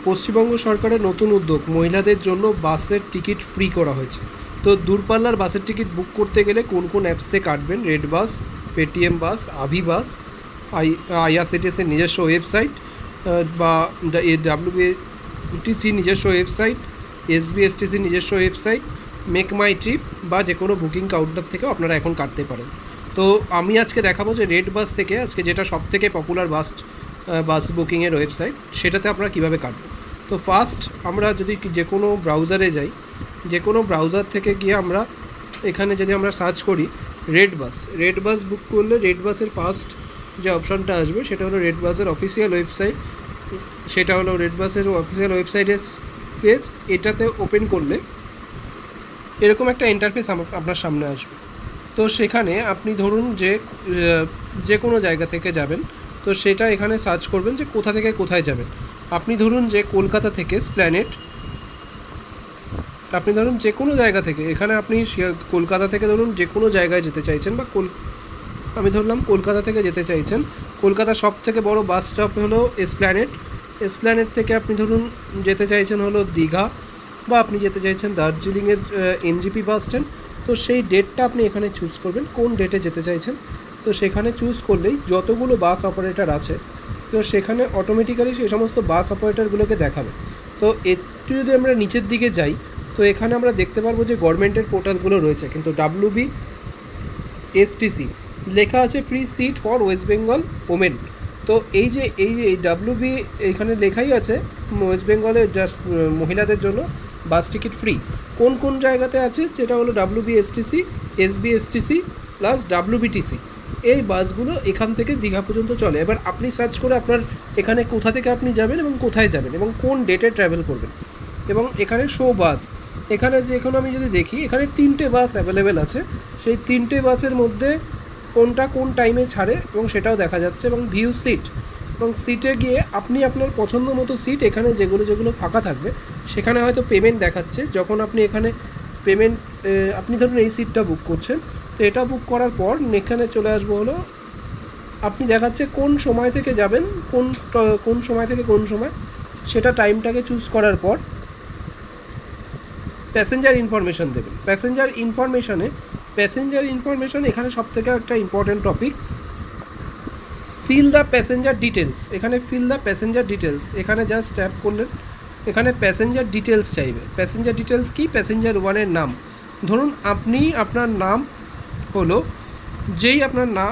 পশ্চিমবঙ্গ সরকারের নতুন উদ্যোগ, মহিলাদের জন্য বাসের টিকিট ফ্রি করা হয়েছে। তো দূরপাল্লার বাসের টিকিট বুক করতে গেলে কোন কোন অ্যাপসে কাটবেন? রেড বাস, পেটিএম বাস, আভি বাস, আইআরসিটিসির নিজস্ব ওয়েবসাইট বা ডাব্লিউবিটিসির নিজস্ব ওয়েবসাইট, এসবিএসটিসির নিজস্ব ওয়েবসাইট, মেক মাই ট্রিপ বা যে কোনো বুকিং কাউন্টার থেকেও আপনারা এখন কাটতে পারেন। তো আমি আজকে দেখাবো যে রেড বাস থেকে, আজকে যেটা সবথেকে পপুলার বাস বুকিংয়ের ওয়েবসাইট, সেটাতে আপনারা কীভাবে কাটবেন। তো ফার্স্ট আমরা যদি যে কোনো ব্রাউজারে যাই, যে কোনো ব্রাউজার থেকে গিয়ে আমরা এখানে যদি আমরা সার্চ করি রেড বাস বুক করলে রেড বাসের ফার্স্ট যে অপশানটা আসবে সেটা হলো রেড বাসের অফিসিয়াল ওয়েবসাইট। সেটা হলো রেড বাসের অফিসিয়াল ওয়েবসাইটের পেজ। এটাতে ওপেন করলে এরকম একটা ইন্টারফেস আপনার সামনে আসবে। তো সেখানে আপনি ধরুন যে কোনো জায়গা থেকে যাবেন, তো সেটা এখানে সার্চ করবেন যে কোথা থেকে কোথায় যাবেন। আপনি ধরুন যে কলকাতা থেকে এসপ্ল্যানেড, আপনি ধরুন যে কোনো জায়গা থেকে, এখানে আপনি কলকাতা থেকে ধরুন যে কোনো জায়গায় যেতে চাইছেন, বা আমি ধরলাম কলকাতা থেকে যেতে চাইছেন। কলকাতার সব থেকে বড় বাস স্টপ হলো এসপ্ল্যানেড থেকে আপনি ধরুন যেতে চাইছেন হলো দীঘা, বা আপনি যেতে চাইছেন দার্জিলিংয়ের এনজিপি বাস স্ট্যান্ড। তো সেই ডেটটা আপনি এখানে চুজ করবেন, কোন ডেটে যেতে চাইছেন। তো সেখানে চুজ করলেই যতগুলো বাস অপারেটর আছে, তো সেখানে অটোমেটিক্যালি সেই সমস্ত বাস অপারেটরগুলোকে দেখাবে। তো একটু যদি আমরা নিচের দিকে যাই, তো এখানে আমরা দেখতে পারবো যে গভর্নমেন্টের পোর্টালগুলো রয়েছে, কিন্তু WBSTC লেখা আছে free seat for West Bengal women. তো এই যে WB এখানে লেখাই আছে ওয়েস্ট বেঙ্গলের জাস্ট মহিলাদের জন্য বাস টিকিট ফ্রি। কোন কোন জায়গাতে আছে সেটা হলো WBSTC, SBSTC প্লাস WBTC। এই বাসগুলো এখান থেকে দীঘা পর্যন্ত চলে। এবার আপনি সার্চ করে আপনার এখানে কোথা থেকে আপনি যাবেন এবং কোথায় যাবেন এবং কোন ডেটে ট্রাভেল করবেন, এবং এখানে শো বাস, এখানে যে এখন আমি যদি দেখি এখানে 3টে বাস অ্যাভেলেবেল আছে। সেই 3টে বাসের মধ্যে কোনটা কোন টাইমে ছাড়ে এবং সেটাও দেখা যাচ্ছে, এবং ভিউ সিট, এবং সিটে গিয়ে আপনি আপনার পছন্দ মতো সিট, এখানে যেগুলো ফাঁকা থাকবে সেখানে হয়তো পেমেন্ট দেখাচ্ছে। যখন আপনি এখানে পেমেন্ট, আপনি ধরুন এই সিটটা বুক করছেন, তো এটা বুক করার পর এখানে চলে আসবো হলো আপনি দেখাচ্ছে কোন সময় থেকে যাবেন, কোন সময় থেকে কোন সময়, সেটা টাইমটাকে চুজ করার পর প্যাসেঞ্জার ইনফরমেশান দেবেন। প্যাসেঞ্জার ইনফরমেশান এখানে সবথেকে একটা important topic, fill the passenger details. এখানে ফিল দ্য প্যাসেঞ্জার ডিটেলস, এখানে জাস্ট ট্যাপ করলেন, এখানে প্যাসেঞ্জার ডিটেলস চাইবে। প্যাসেঞ্জার ডিটেলস কি? প্যাসেঞ্জার ওয়ানের নাম। ধরুন আপনার নাম হলো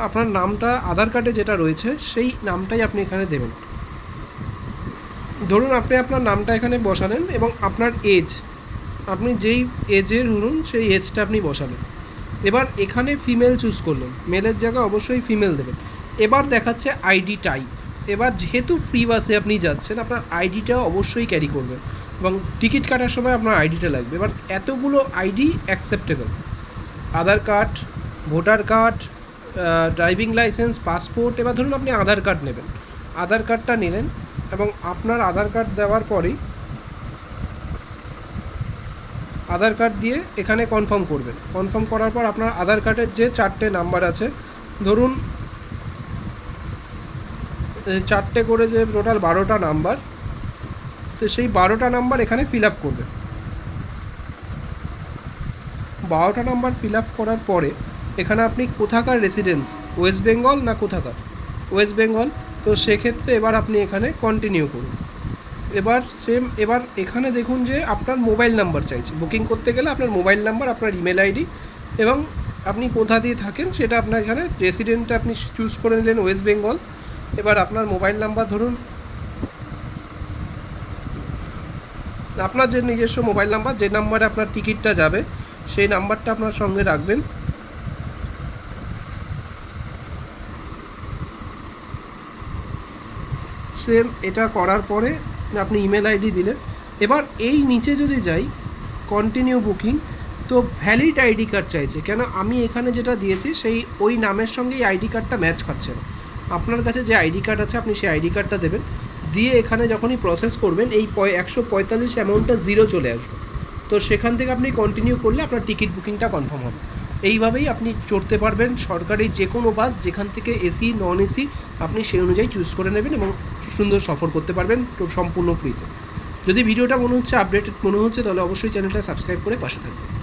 আপনার নামটা আধার কার্ডে যেটা রয়েছে সেই নামটাই আপনি এখানে দেবেন। ধরুন আপনি আপনার নামটা এখানে বসালেন এবং আপনার এজ, আপনি যেই এজের ধরুন সেই এজটা আপনি বসালেন। এবার এখানে ফিমেল চুজ করলেন, মেলের জায়গায় অবশ্যই ফিমেল দেবেন। এবার দেখাচ্ছে আইডি টাইপ। এবার যেহেতু ফ্রি বাসে আপনি যাচ্ছেন, আপনার আইডিটা অবশ্যই ক্যারি করবেন এবং টিকিট কাটার সময় আপনার আইডিটা লাগবে। এবার এতগুলো ID acceptable, Aadhaar card, voter card, driving licence, passport. এবার ধরুন আপনি আধার কার্ড নেবেন, আধার কার্ডটা নিলেন এবং আপনার আধার কার্ড দেওয়ার পরেই আধার কার্ড দিয়ে এখানে কনফার্ম করবেন। কনফার্ম করার পর আপনার আধার কার্ডের যে 4টে নাম্বার আছে, ধরুন 4টে করে যে টোটাল 12টা নাম্বার, তো সেই 12টা নাম্বার এখানে ফিল আপ করবেন। 12টা নাম্বার ফিল আপ করার পরে এখানে আপনি কোথাকার রেসিডেন্স, ওয়েস্ট বেঙ্গল না কোথাকার, ওয়েস্ট বেঙ্গল। তো সেক্ষেত্রে এবার আপনি এখানে কন্টিনিউ করুন। এবার এখানে দেখুন যে আপনার মোবাইল নাম্বার চাইছে। বুকিং করতে গেলে আপনার মোবাইল নাম্বার, আপনার ইমেল আইডি এবং আপনি কোথা দিয়ে থাকেন সেটা আপনার এখানে রেসিডেন্টটা আপনি চুজ করে নিলেন ওয়েস্ট বেঙ্গল। এবার আপনার মোবাইল নাম্বার, ধরুন আপনার যে নিজস্ব মোবাইল নাম্বার, যে নাম্বারে আপনার টিকিটটা যাবে সেই নাম্বারটা আপনার সঙ্গে রাখবেন। সেম এটা করার পরে আপনি ইমেল আইডি দিলেন। এবার এই নিচে যদি যাই কন্টিনিউ বুকিং, তো ভ্যালিড আইডি কার্ড চাইছে। কেন? আমি এখানে যেটা দিয়েছি সেই ওই নামের সঙ্গে এই আইডি কার্ডটা ম্যাচ খাচ্ছে না। আপনার কাছে যে আইডি কার্ড আছে আপনি সেই আইডি কার্ডটা দেবেন, দিয়ে এখানে যখনই প্রসেস করবেন এই 145 অ্যামাউন্টটা জিরো চলে আসবে। তো সেখান থেকে আপনি কন্টিনিউ করলে আপনার টিকিট বুকিংটা কনফার্ম হবে। এইভাবেই আপনি চড়তে পারবেন সরকারি যে কোনো বাস, যেখান থেকে এসি নন এসি আপনি সেই অনুযায়ী চুজ করে নেবেন এবং সুন্দর সফর করতে পারবেন সম্পূর্ণ ফ্রিতে। যদি ভিডিওটা মনে হচ্ছে আপডেটেড মনে হচ্ছে তাহলে অবশ্যই চ্যানেলটা সাবস্ক্রাইব করে পাশে থাকবে।